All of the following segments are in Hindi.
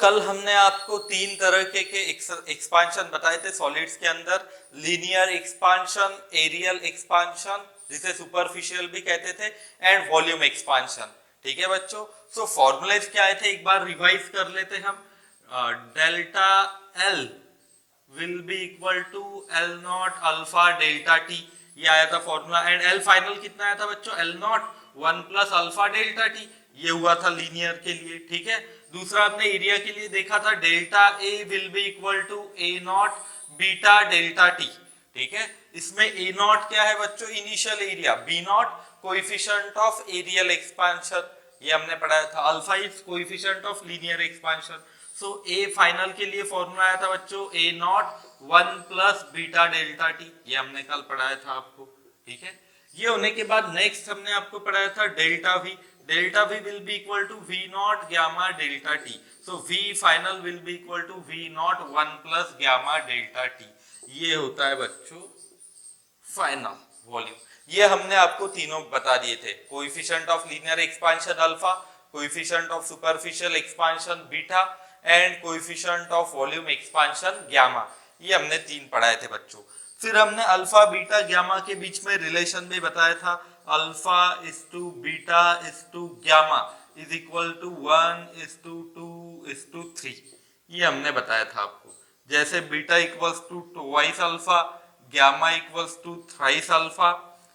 कल हमने आपको तीन तरह के एक्सपांशन बताए थे सॉलिड्स के अंदर, लीनियर एक्सपांशन, एरियल एक्सपांशन जिसे सुपरफिशियल भी कहते थे, एंड वॉल्यूम एक्सपांशन। ठीक है बच्चों, सो फॉर्मूलेज क्या आए थे एक बार रिवाइज कर लेते हम। Delta L will be equal to L not alpha delta T, ये आया था फॉर्मूला। एंड एल फाइनल कितना आया था बच्चों, L not 1 plus alpha delta T, ये हुआ था लीनियर के लिए। ठीक है, दूसरा आपने एरिया के लिए देखा था, delta A will be equal to A not beta delta T. ठीक है, इसमें ए नॉट क्या है बच्चों, initial area, B not coefficient of areal expansion, ये हमने पढ़ाया था, alpha is coefficient of linear expansion. So A final के लिए फॉर्मूला आया था बच्चों A not 1 plus beta delta T, ये हमने कल पढ़ाया था आपको। ठीक है, ये होने के बाद नेक्स्ट हमने आपको पढ़ाया था delta V, delta V will be equal to V not gamma delta T. So V final will be equal to V not 1 plus gamma delta T, ये होता है बच्चों फाइनल वॉल्यूम। ये हमने आपको तीनों बता दिए थे, coefficient of linear expansion alpha, coefficient of superficial expansion beta, and coefficient of volume expansion gamma, ये हमने तीन पढ़ाए थे बच्चों। फिर हमने अल्फा बीटा गामा के बीच में रिलेशन भी बताया था, alpha is to beta is to gamma is equal to 1 is to 2 is to 3, ये हमने बताया था आपको। जैसे beta equals to twice alpha, gamma equals to thrice alpha,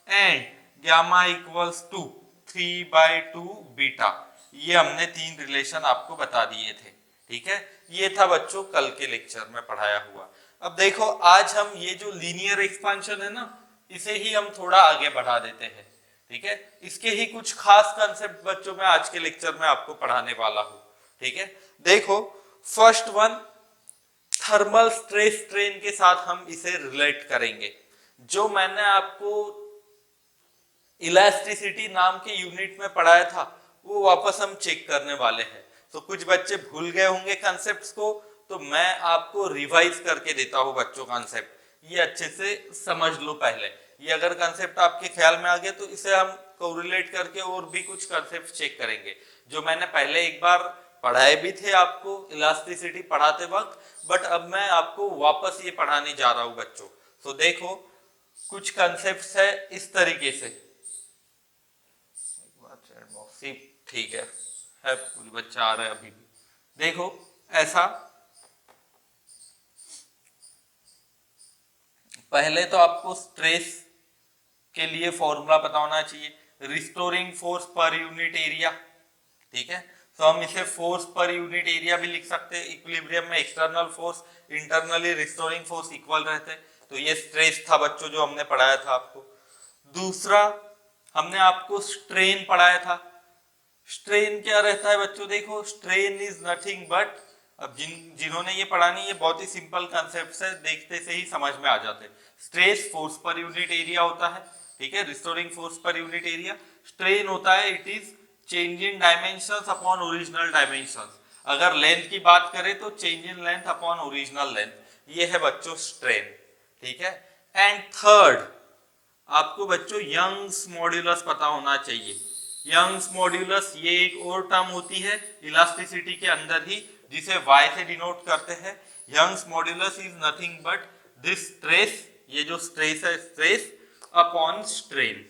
and gamma equals to 3/2 beta, ये हमने तीन रिलेशन आपको बता दिए थे। ठीक है, ये था बच्चों कल के लेक्चर में पढ़ाया हुआ। अब देखो आज हम ये जो लीनियर एक्सपांशन है ना, इसे ही हम थोड़ा आगे बढ़ा देते हैं। ठीक है, इसके ही कुछ खास कंसेप्ट बच्चों में आज के लेक्चर में आपको पढ़ाने वाला हूं। ठीक है, देखो first one, thermal stress strain के साथ हम इसे रिलेट करेंगे। जो मैंने आपको इलास्टिसिटी नाम के यूनिट में पढ़ाया था वो वापस हम चेक करने वाले हैं। तो कुछ बच्चे भूल गए होंगे कंसेप्ट्स को, तो मैं आपको रिवाइज करके देता हूं बच्चों कंसेप्ट, ये अच्छे से समझ लो पहले। ये अगर कंसेप्ट आपके ख्याल में आ गए तो इसे हम कोरिलेट करके और भी कुछ कंसेप्ट चेक करेंगे जो मैंने पहले एक बार पढ़ाए भी थे आपको इलास्टिसिटी पढ़ाते वक्त, बट अब मैं आपको वापस ये पढ़ाने जा रहा हूं बच्चों। तो देखो कुछ कंसेप्ट है इस तरीके से, ठीक है कुछ बच्चा आ रहा है अभी भी, देखो ऐसा। पहले तो आपको स्ट्रेस के लिए फॉर्मूला पता होना चाहिए, restoring force per unit area. ठीक है, तो हम इसे फोर्स पर यूनिट एरिया भी लिख सकते हैं। इक्विलिब्रियम में external force internally restoring force equal रहते, तो ये स्ट्रेस था बच्चों जो हमने पढ़ाया था आपको। दूसरा हमने आपको स्ट्रेन पढ़ाया था। स्ट्रेन क्या रहता है बच्चों, देखो स्ट्रेन इज नथिंग बट, अब जिन्होंने ये पढ़ानी, ये बहुत ही सिंपल कंसेप्ट है, देखते से ही समझ में आ जाते हैं। Stress force per unit area होता है, ठीक है, restoring force per unit area. Strain होता है it is change in dimensions upon original dimensions. अगर लेंथ की बात करें तो change in length upon original length, ये है बच्चों स्ट्रेन। ठीक है, एंड थर्ड आपको बच्चों यंग्स मॉड्यूलस पता होना चाहिए। यंग्स मॉड्यूलस ये एक और टर्म होती है इलास्टिसिटी के अंदर ही, जिसे y से डिनोट करते हैं। Young's modulus is nothing but this stress, ये जो स्ट्रेस है स्ट्रेस अपॉन स्ट्रेन।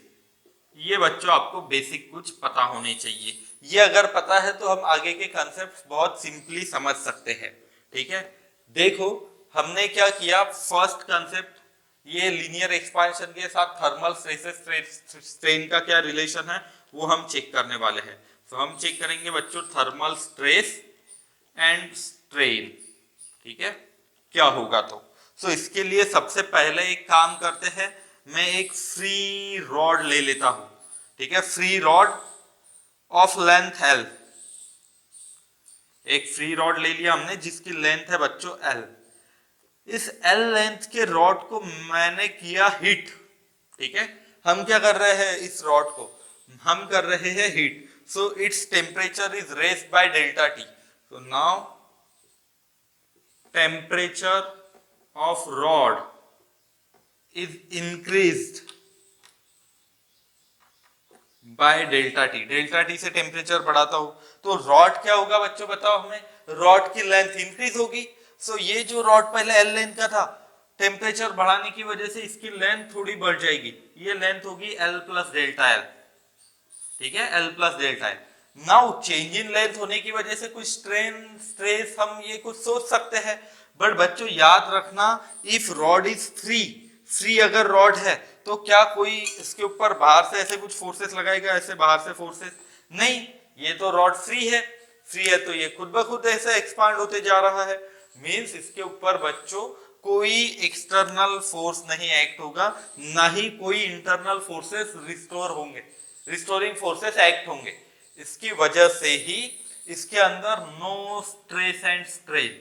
ये बच्चों आपको बेसिक कुछ पता होने चाहिए, ये अगर पता है तो हम आगे के कॉन्सेप्ट्स बहुत सिंपली समझ सकते हैं। ठीक है, देखो हमने क्या किया, फर्स्ट कॉन्सेप्ट ये लीनियर एक्सपांशन के साथ थर्मल स्ट्रेन का क्या रिलेशन है वो हम चेक करने वाले हैं। तो हम चेक करेंगे बच्चों थर्मल स्ट्रेस एंड स्ट्रेन। ठीक है, क्या होगा तो इसके लिए सबसे पहले एक काम करते हैं, मैं एक फ्री रॉड ले लेता हूं। ठीक है, free rod of length L, एक फ्री रॉड ले लिया हमने जिसकी लेंथ है बच्चों L। इस L लेंथ के रॉड को मैंने किया हीट। ठीक है, हम क्या कर रहे हैं, इस रॉड को हम कर रहे हैं heat, so it's temperature is raised bye delta T. So now temperature of rod is increased by delta T. Delta T से टेम्परेचर बढ़ाता हूं तो रॉड क्या होगा बच्चों बताओ हमें, रॉड की लेंथ इंक्रीज होगी। सो ये जो रॉड पहले एल लेंथ का था, टेम्परेचर बढ़ाने की वजह से इसकी लेंथ थोड़ी बढ़ जाएगी, ये लेंथ होगी एल प्लस डेल्टा एल, ठीक है, L plus delta L. Now change in length होने की वजह से कुछ स्ट्रेन स्ट्रेस हम ये कुछ सोच सकते हैं, बट बच्चों याद रखना, if rod is free, free अगर रॉड है तो क्या कोई इसके ऊपर बाहर से ऐसे कुछ फोर्सेस लगाएगा, ऐसे बाहर से फोर्सेस नहीं, ये तो रॉड फ्री है, फ्री है तो ये खुद ब खुद ऐसे एक्सपांड होते जा रहा है, मींस इसके ऊपर बच्चों कोई एक्सटर्नल फोर्स नहीं एक्ट होगा, ना ही कोई इंटरनल फोर्सेस रिस्टोर होंगे, रिस्टोरिंग फोर्सेस एक्ट होंगे। इसकी वजह से ही इसके अंदर नो स्ट्रेस एंड स्ट्रेन।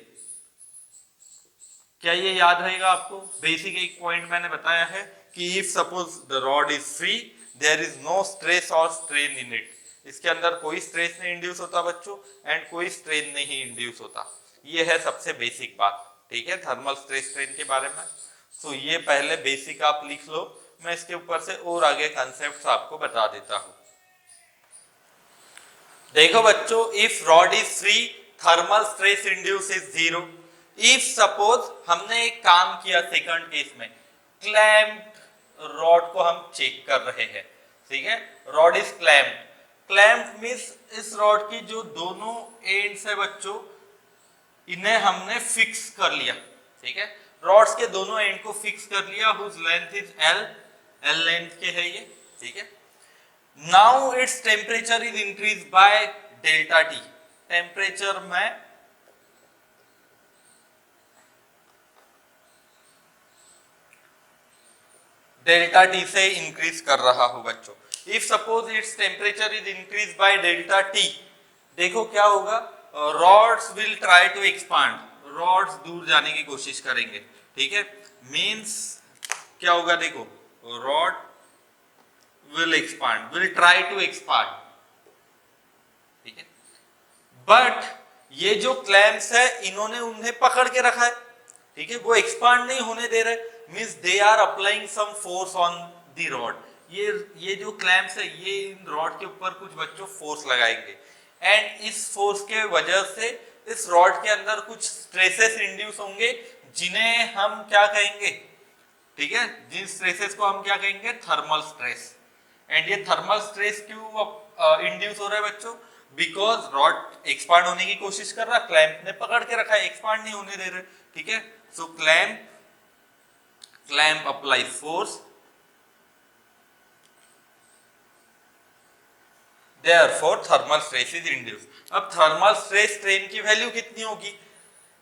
क्या ये याद रहेगा आपको? बेसिक एक पॉइंट मैंने बताया है कि if suppose the rod is free, there is no stress और स्ट्रेन इन इट, इसके अंदर कोई स्ट्रेस नहीं इंड्यूस होता बच्चों, एंड कोई स्ट्रेन नहीं इंड्यूस होता। ये है सबसे बेसिक बात, ठीक है, थर्मल स्ट्रेस स्ट्रेन के बारे में। सो ये पहले बेसिक आप लिख लो, मैं इसके ऊपर से और आगे कंसेप्ट आपको बता देता हूं। देखो बच्चों, if rod is free, thermal stress induce is zero. If suppose हमने एक काम किया सेकंड केस में, क्लैम्प्ड रॉड को हम चेक कर रहे हैं, ठीक है, rod is clamped, clamped means इस रॉड की जो दोनों एंड्स है बच्चों, इन्हें हमने फिक्स कर लिया, ठीक है, रॉड्स के दोनों एंड को फिक्स कर लिया, whose length is L, L length के है ये, ठीक है। Now its temperature is increase by delta T, temperature में डेल्टा टी से इंक्रीज कर रहा हूं बच्चों। If suppose it's temperature is increase by delta T, देखो क्या होगा, rods will try to expand, rods दूर जाने की कोशिश करेंगे, ठीक है, मींस क्या होगा, देखो rod will expand, will try to expand, ठीक है, बट ये जो क्लैम्प्स है इन्होंने उन्हें पकड़ के रखा है, ठीक है, वो एक्सपांड नहीं होने दे रहे, means they are applying some force on the rod, ये जो क्लैम्प्स है ये इन रॉड के ऊपर कुछ बच्चों फोर्स लगाएंगे, एंड इस फोर्स के वजह से इस रॉड के अंदर कुछ स्ट्रेसेस इंड्यूस होंगे, जिन्हें हम क्या कहेंगे, ठीक है, जिन स्ट्रेसेस को हम क्या कहेंगे, थर्मल स्ट्रेस। एंड ये थर्मल स्ट्रेस क्यों इंड्यूस हो रहा है बच्चों, बिकॉज रॉड एक्सपांड होने की कोशिश कर रहा, क्लैंप ने पकड़ के रखा है, एक्सपांड नहीं होने दे रहे, ठीक है, so clamp apply force, therefore thermal stress is induced. अब थर्मल स्ट्रेस स्ट्रेन की वैल्यू कितनी होगी,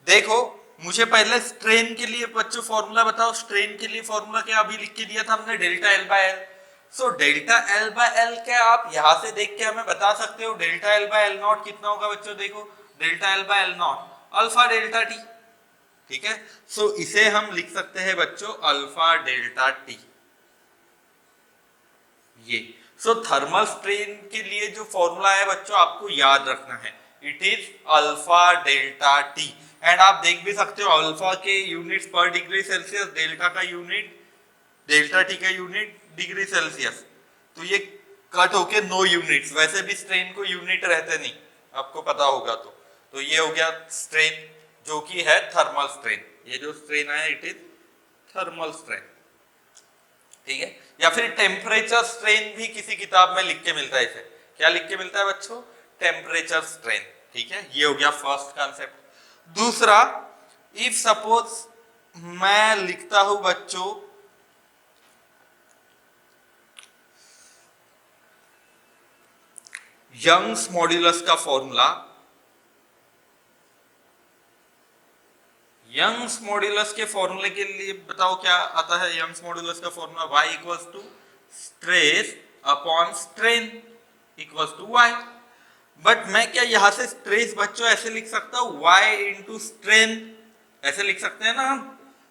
देखो मुझे पहले स्ट्रेन के लिए बच्चों फॉर्मूला बताओ, स्ट्रेन के लिए फॉर्मूला क्या अभी लिख के दिया था हमने, delta L by L. So delta L by L क्या आप यहां से देख के हमें बता सकते हो, delta L by L not कितना होगा बच्चों, देखो delta L by L not alpha delta T, ठीक है, सो इसे हम लिख सकते हैं बच्चों अल्फा डेल्टा टी, ये। सो थर्मल स्ट्रेन के लिए जो फॉर्मूला है बच्चों आपको याद रखना है, it is alpha delta T, and आप देख भी सकते हो अल्फा के यूनिट्स पर डिग्री सेल्सियस, डेल्टा का यूनिट, डेल्टा टी का यूनिट डिग्री सेल्सियस, तो ये कट होके 9 यूनिट्स, वैसे भी स्ट्रेन को यूनिट रहते नहीं, आपको पता होगा, तो ये हो गया स्ट्रेन जो कि है थर्मल स्ट्रेन, ये जो स्ट्रेन है इट इज थर्मल स्ट्रेन, ठीक है, या फिर टेम्परेचर स्ट्रेन भी किसी किताब में लिख के मिलता है, इसे क्या लिख के मिलता है बच्चों, टेम्परेचर स्ट्रेन, ठीक है, ये हो गया फर्स्ट कॉन्सेप्ट। दूसरा, इफ सपोज मैं लिखता हूं बच्चों यंग्स मॉड्यूलस का फॉर्मूला, यंग्स मॉड्यूलस के फॉर्मूले के लिए बताओ क्या आता है, यंग्स मॉड्यूलस का formula y equals to stress upon strain equals to y, but मैं क्या यहां से स्ट्रेस बच्चों ऐसे लिख सकता हूं y इंटू स्ट्रेन, ऐसे लिख सकते हैं ना हम,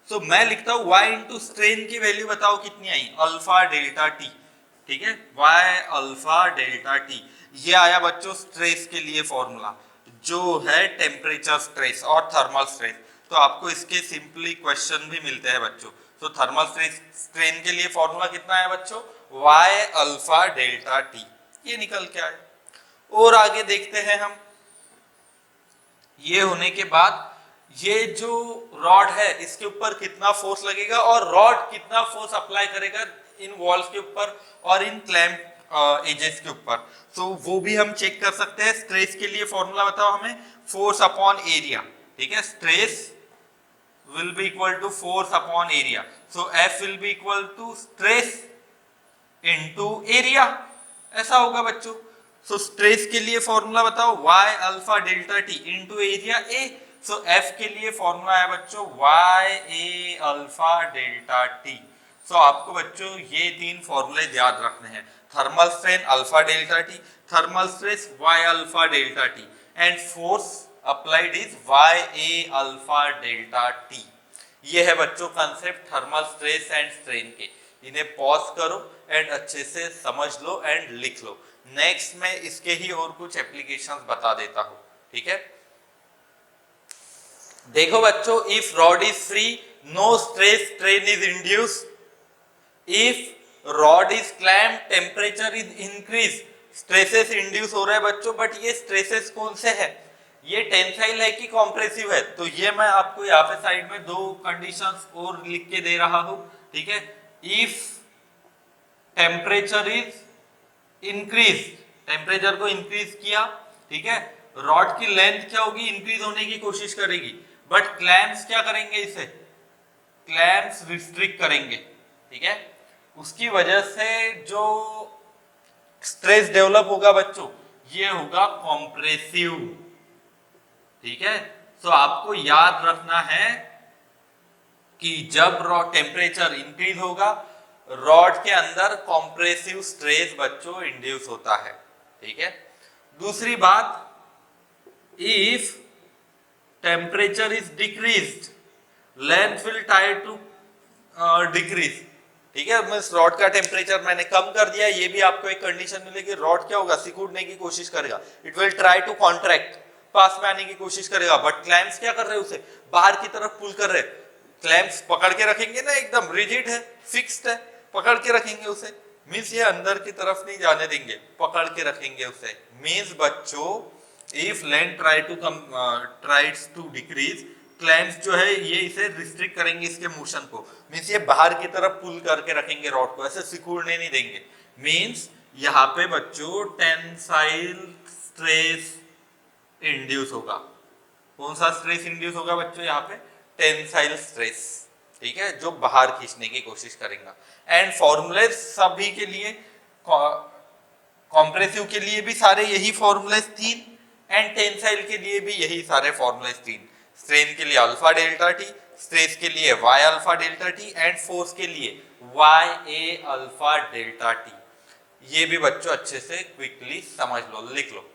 सो मैं लिखता हूं y इंटू स्ट्रेन की वैल्यू बताओ कितनी आई, अल्फा डेल्टा टी, ठीक है, y अल्फा डेल्टा टी, ये आया बच्चों स्ट्रेस के लिए फॉर्मूला, जो है टेम्परेचर स्ट्रेस और थर्मल स्ट्रेस। तो आपको इसके सिंपली क्वेश्चन भी मिलते हैं बच्चों, तो थर्मल स्ट्रेस स्ट्रेन के लिए फॉर्मूला कितना है बच्चों, y अल्फा डेल्टा टी, ये निकल के आए। और आगे देखते हैं हम, ये होने के बाद ये जो रॉड है इसके ऊपर कितना फोर्स लगेगा और रॉड कितना फोर्स अप्लाई करेगा इन वॉल्स के ऊपर और इन क्लैंप एजेस के ऊपर, तो वो भी हम चेक कर सकते हैं। स्ट्रेस के लिए फॉर्मूला बताओ हमें, फोर्स अपॉन एरिया, ठीक है। Stress will be equal to force upon area, so F will be equal to stress into area, ऐसा होगा बच्चों। सो स्ट्रेस के लिए फॉर्मूला बताओ y alpha delta t into area A, so F के लिए फॉर्मूला है बच्चों y A alpha delta t। सो आपको बच्चों ये तीन फॉर्मूले याद रखने हैं, thermal strain alpha delta t, thermal stress y alpha delta t and force applied is y A alpha delta t। ये है बच्चों concept thermal stress and strain के। इन्हें पॉज करो एंड अच्छे से समझ लो एंड लिख लो। नेक्स्ट मैं इसके ही और कुछ एप्लीकेशंस बता देता हूं, ठीक है। देखो बच्चों, if rod is free no stress strain is induce, if rod is clamp temperature is increase, stresses induce हो रहा है बच्चों, बट ये स्ट्रेसेस कौन से है, ये टेंसाइल है कि कॉम्प्रेसिव है, तो ये मैं आपको यहाँ पे साइड में दो कंडीशंस और लिख के दे रहा हूं, ठीक है। If temperature is increase, temperature को इंक्रीज किया, ठीक है, रॉड की लेंथ क्या होगी, इंक्रीज होने की कोशिश करेगी, बट क्लैंप्स क्या करेंगे, इसे क्लैंप्स रिस्ट्रिक्ट करेंगे, ठीक है। उसकी वजह से जो स्ट्रेस डेवलप होगा बच्चों ये होगा कॉम्प्रेसिव, ठीक है। तो आपको याद रखना है कि जब रॉड टेम्परेचर इंक्रीज होगा रॉड के अंदर कॉम्प्रेसिव स्ट्रेस बच्चों इंड्यूस होता है, ठीक है। दूसरी बात, if temperature is decreased length will try to decrease, ठीक है। मींस रॉड का टेम्परेचर मैंने कम कर दिया, ये भी आपको एक कंडीशन मिलेगी, रॉड क्या होगा, सिकुड़ने की कोशिश करेगा, it will try to contract, पास में आने की कोशिश करेगा, बट क्लैंप्स क्या कर रहे हैं, उसे बाहर की तरफ पुल कर रहे हैं। क्लैंप्स पकड़ के रखेंगे ना, एकदम रिजिड है, फिक्स्ड है, पकड़ के रखेंगे उसे, मींस ये अंदर की तरफ नहीं जाने देंगे, पकड़ के रखेंगे उसे। मींस बच्चों if length tries to decrease, clamps जो है ये इसे रिस्ट्रिक्ट करेंगे इसके मोशन को, मींस ये बाहर की तरफ पुल करके रखेंगे रॉड को, ऐसे सिकुड़ने नहीं देंगे। मींस यहाँ पे बच्चों टेंसाइल स्ट्रेस इंड्यूस होगा। कौन सा स्ट्रेस इंड्यूस होगा बच्चों, यहाँ पे टेंसाइल स्ट्रेस, ठीक है, जो बाहर खींचने की कोशिश करेगा। एंड फॉर्मूले सभी के लिए, कॉम्प्रेसिव के लिए भी सारे यही फॉर्मूले तीन, एंड टेंसाइल के लिए भी यही सारे फॉर्मूले तीन। स्ट्रेन के लिए अल्फा डेल्टा टी, स्ट्रेस के लिए y alpha delta T and force के लिए y a alpha delta T. ये भी बच्चों अच्छे से क्विकली समझ लो, लिख लो।